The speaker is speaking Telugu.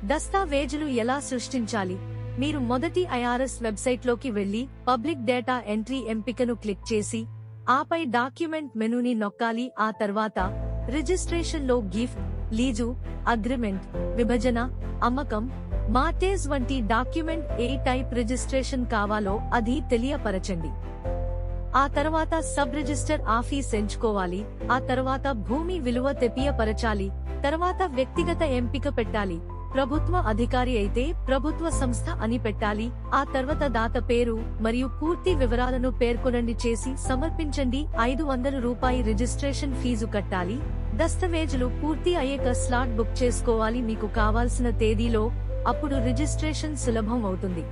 దస్తావేజులు ఎలా సృష్టించాలి? మీరు మొదటి ఐఆర్ఎస్ వెబ్సైట్లోకి వెళ్లి పబ్లిక్ డేటా ఎంట్రీ ఎంపికను క్లిక్ చేసి ఆపై డాక్యుమెంట్ మెనూని నొక్కాలి. ఆ తర్వాత రిజిస్ట్రేషన్లో గిఫ్ట్, లీజు, అగ్రిమెంట్, విభజన, అమ్మకం, మార్టేజ్ వంటి డాక్యుమెంట్ ఏ టైప్ రిజిస్ట్రేషన్ కావాలో అది తెలియపరచండి. ఆ తర్వాత సబ్ రిజిస్టర్ ఆఫీస్ ఎంచుకోవాలి. ఆ తర్వాత భూమి విలువ తెలియపరచాలి. తర్వాత వ్యక్తిగత ఎంపిక పెట్టాలి. ప్రభుత్వ అధికారి అయితే ప్రభుత్వ సంస్థ అని పెట్టాలి. ఆ తర్వాత దాత పేరు మరియు పూర్తి వివరాలను పేర్కొనండి చేసి సమర్పించండి. 500 రూపాయి రిజిస్ట్రేషన్ ఫీజు కట్టాలి. దస్తావేజులు పూర్తి అయ్యాక స్లాట్ బుక్ చేసుకోవాలి మీకు కావాల్సిన తేదీలో. అప్పుడు రిజిస్ట్రేషన్ సులభం అవుతుంది.